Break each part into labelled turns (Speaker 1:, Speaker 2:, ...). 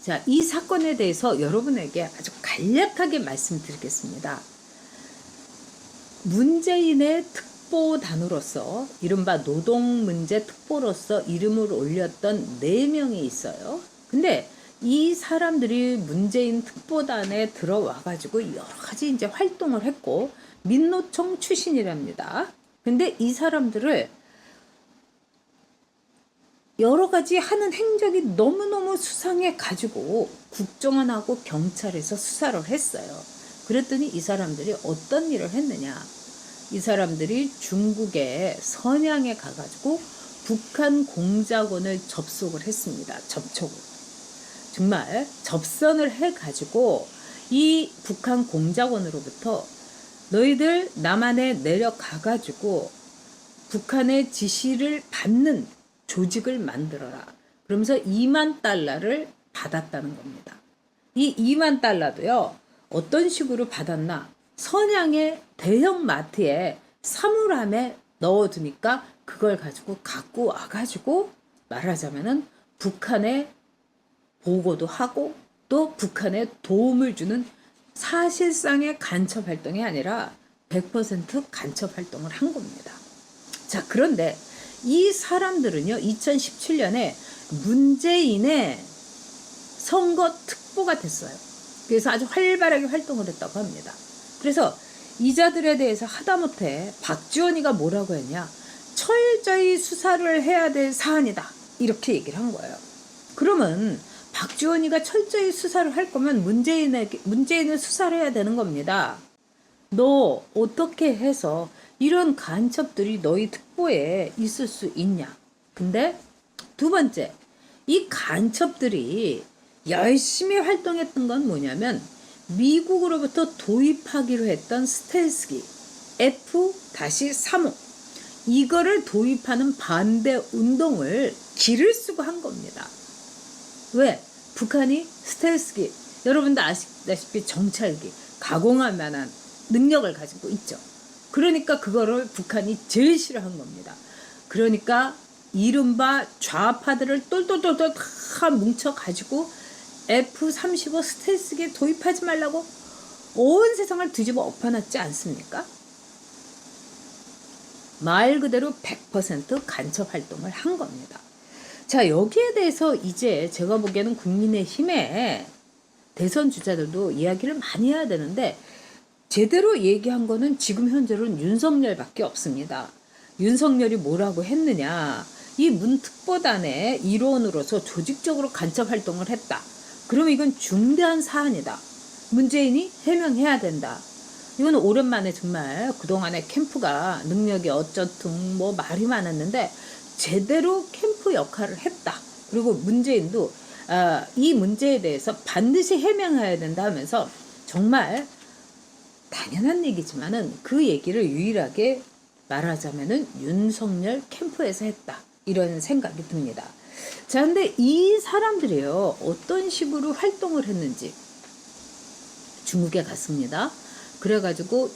Speaker 1: 자, 이 사건에 대해서 여러분에게 아주 간략하게 말씀드리겠습니다. 문재인의 특보단으로서 이른바 노동문제 특보로서 이름을 올렸던 4명이 있어요. 근데 이 사람들이 문재인 특보단에 들어와가지고 여러 가지 이제 활동을 했고 민노총 출신이랍니다. 근데 이 사람들을 여러 가지 하는 행적이 너무너무 수상해 가지고 국정원하고 경찰에서 수사를 했어요. 그랬더니 이 사람들이 어떤 일을 했느냐. 이 사람들이 중국의 선양에 가가지고 북한 공작원을 접속을 했습니다. 접촉을. 정말 접선을 해가지고 이 북한 공작원으로부터 너희들 남한에 내려가가지고 북한의 지시를 받는 조직을 만들어라. 그러면서 2만 달러를 받았다는 겁니다. 이 2만 달러도요. 어떤 식으로 받았나? 선양의 대형 마트에 사물함에 넣어두니까 그걸 가지고 갖고 와가지고 말하자면은 북한에 보고도 하고 또 북한에 도움을 주는 사실상의 간첩 활동이 아니라 100% 간첩 활동을 한 겁니다. 자, 그런데 이 사람들은요, 2017년에 문재인의 선거 특보가 됐어요. 그래서 아주 활발하게 활동을 했다고 합니다. 그래서 이자들에 대해서 하다못해 박지원이가 뭐라고 했냐, 철저히 수사를 해야 될 사안이다, 이렇게 얘기를 한 거예요. 그러면 박지원이가 철저히 수사를 할 거면 문재인을 수사를 해야 되는 겁니다. 너 어떻게 해서 이런 간첩들이 너희 특보에 있을 수 있냐? 근데 두 번째, 이 간첩들이 열심히 활동했던 건 뭐냐면 미국으로부터 도입하기로 했던 스텔스기 F-35 이거를 도입하는 반대 운동을 기를 쓰고 한 겁니다. 왜? 북한이 스텔스기, 여러분도 아시다시피 정찰기, 가공할 만한 능력을 가지고 있죠. 그러니까 그거를 북한이 제일 싫어한 겁니다. 그러니까 이른바 좌파들을 똘똘똘똘 다 뭉쳐가지고 F-35 스텔스기 도입하지 말라고 온 세상을 뒤집어 엎어놨지 않습니까? 말 그대로 100% 간첩 활동을 한 겁니다. 자, 여기에 대해서 이제 제가 보기에는 국민의힘의 대선 주자들도 이야기를 많이 해야 되는데 제대로 얘기한 거는 지금 현재로는 윤석열밖에 없습니다. 윤석열이 뭐라고 했느냐. 이 문특보단의 일원으로서 조직적으로 간첩 활동을 했다. 그러면 이건 중대한 사안이다. 문재인이 해명해야 된다. 이건 오랜만에 정말 그동안의 캠프가 능력이 어쩌든 뭐 말이 많았는데 제대로 캠프 역할을 했다. 그리고 문재인도 이 문제에 대해서 반드시 해명해야 된다 하면서 정말 당연한 얘기지만은 그 얘기를 유일하게 말하자면은 윤석열 캠프에서 했다. 이런 생각이 듭니다. 자, 근데 이 사람들이요, 어떤 식으로 활동을 했는지 중국에 갔습니다. 그래가지고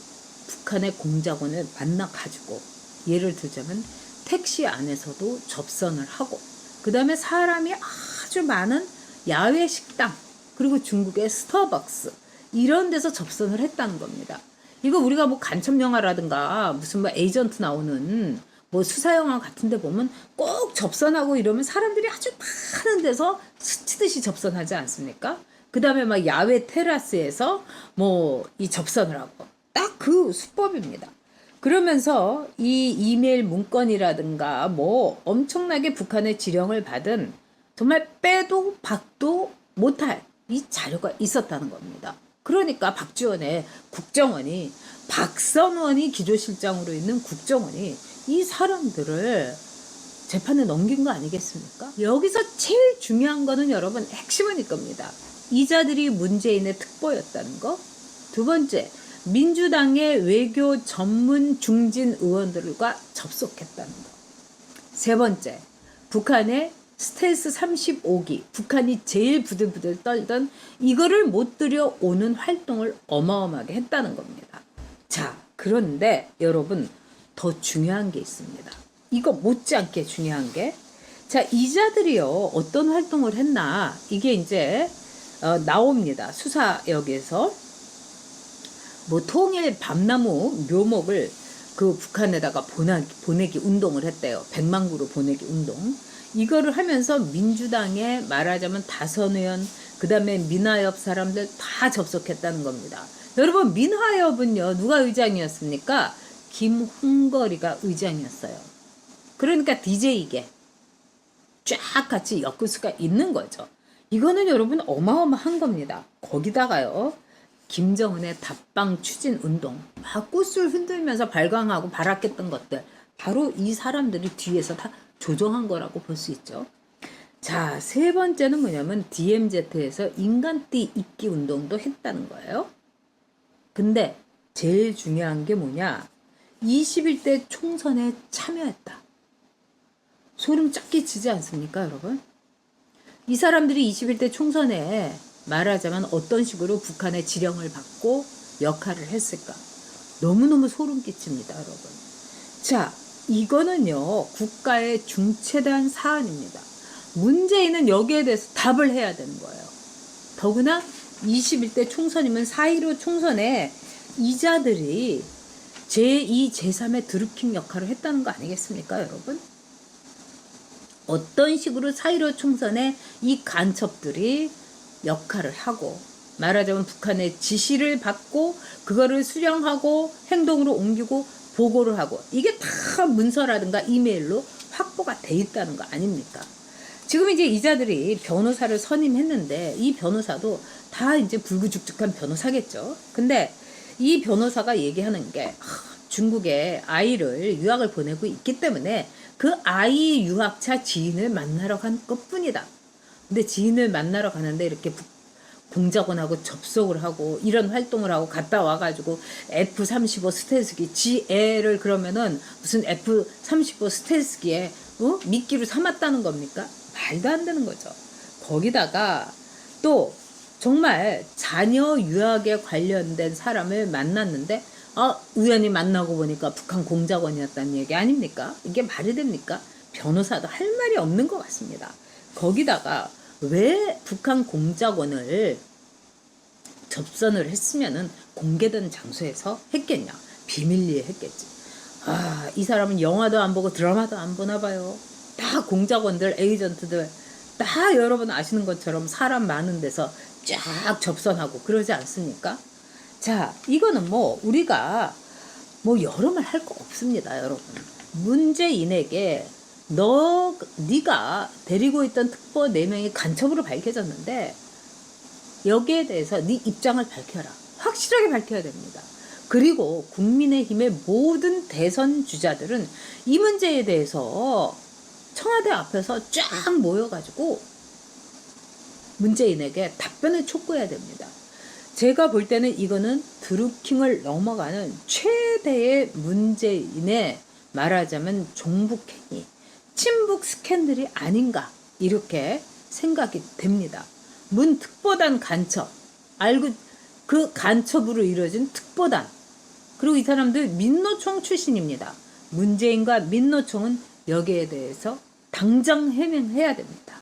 Speaker 1: 북한의 공작원을 만나가지고 예를 들자면 택시 안에서도 접선을 하고 그 다음에 사람이 아주 많은 야외 식당 그리고 중국의 스타벅스 이런 데서 접선을 했다는 겁니다. 이거 우리가 뭐 간첩 영화라든가 무슨 뭐 에이전트 나오는 뭐 수사 영화 같은 데 보면 꼭 접선하고 이러면 사람들이 아주 많은 데서 스치듯이 접선하지 않습니까? 그 다음에 막 야외 테라스에서 뭐 이 접선을 하고 딱 그 수법입니다. 그러면서 이 이메일 문건이라든가 뭐 엄청나게 북한의 지령을 받은 정말 빼도 박도 못할 이 자료가 있었다는 겁니다. 그러니까 박지원의 국정원이 박선원이 기조실장으로 있는 국정원이 이 사람들을 재판에 넘긴 거 아니겠습니까? 여기서 제일 중요한 거는 여러분 핵심은 이겁니다. 이자들이 문재인의 특보였다는 거. 두 번째, 민주당의 외교 전문 중진 의원들과 접속했다는 거. 세 번째, 북한의 스텔스 35기, 북한이 제일 부들부들 떨던 이거를 못 들여오는 활동을 어마어마하게 했다는 겁니다. 자, 그런데 여러분 더 중요한 게 있습니다. 이거 못지않게 중요한 게 자, 이자들이요, 어떤 활동을 했나, 이게 이제, 나옵니다. 수사역에서. 뭐, 통일 밤나무 묘목을 그 북한에다가 보내기 운동을 했대요. 100만 그루 보내기 운동. 이거를 하면서 민주당에 말하자면 다선 의원, 그 다음에 민화협 사람들 다 접속했다는 겁니다. 여러분, 민화협은요, 누가 의장이었습니까? 김홍거리가 의장이었어요. 그러니까 DJ계 쫙 같이 엮을 수가 있는 거죠. 이거는 여러분 어마어마한 겁니다. 거기다가요, 김정은의 답방 추진 운동, 막 꽃을 흔들면서 발광하고 발악했던 것들, 바로 이 사람들이 뒤에서 다 조종한 거라고 볼 수 있죠. 자, 세 번째는 뭐냐면 DMZ에서 인간띠 입기 운동도 했다는 거예요. 근데 제일 중요한 게 뭐냐, 21대 총선에 참여했다. 소름 쫙 끼치지 않습니까, 여러분? 이 사람들이 21대 총선에 말하자면 어떤 식으로 북한의 지령을 받고 역할을 했을까? 너무너무 소름 끼칩니다, 여러분. 자, 이거는요, 국가의 중체대한 사안입니다. 문재인은 여기에 대해서 답을 해야 되는 거예요. 더구나 21대 총선이면 4.15 총선에 이자들이 제2, 제3의 드루킹 역할을 했다는 거 아니겠습니까, 여러분? 어떤 식으로 4.15 총선에 이 간첩들이 역할을 하고, 말하자면 북한의 지시를 받고 그거를 수령하고 행동으로 옮기고 보고를 하고, 이게 다 문서라든가 이메일로 확보가 돼 있다는 거 아닙니까? 지금 이제 이자들이 변호사를 선임했는데 이 변호사도 다 이제 불구죽죽한 변호사겠죠. 근데 이 변호사가 얘기하는 게 중국에 아이를 유학을 보내고 있기 때문에 그 아이 유학차 지인을 만나러 간 것뿐이다. 근데 지인을 만나러 가는데 이렇게 공작원하고 접속을 하고 이런 활동을 하고 갔다 와가지고 F-35 스텔스기 지 애를 그러면은 무슨 F-35 스텔스기에 미끼로 삼았다는 겁니까? 말도 안 되는 거죠. 거기다가 또 정말 자녀 유학에 관련된 사람을 만났는데 우연히 만나고 보니까 북한 공작원이었다는 얘기 아닙니까? 이게 말이 됩니까? 변호사도 할 말이 없는 것 같습니다. 거기다가 왜 북한 공작원을 접선을 했으면은 공개된 장소에서 했겠냐? 비밀리에 했겠지. 이 사람은 영화도 안 보고 드라마도 안 보나 봐요. 다 공작원들, 에이전트들 다 여러분 아시는 것처럼 사람 많은 데서 쫙 접선하고 그러지 않습니까? 자, 이거는 뭐 우리가 뭐 여러 말 할 거 없습니다, 여러분. 문재인에게 네가 데리고 있던 특보 4명이 간첩으로 밝혀졌는데 여기에 대해서 네 입장을 밝혀라. 확실하게 밝혀야 됩니다. 그리고 국민의힘의 모든 대선 주자들은 이 문제에 대해서 청와대 앞에서 쫙 모여가지고 문재인에게 답변을 촉구해야 됩니다. 제가 볼 때는 이거는 드루킹을 넘어가는 최대의 문재인의 말하자면 종북행위, 친북 스캔들이 아닌가 이렇게 생각이 됩니다. 문 특보단 간첩, 알고 그 간첩으로 이루어진 특보단, 그리고 이 사람들 민노총 출신입니다. 문재인과 민노총은 여기에 대해서 당장 해명해야 됩니다.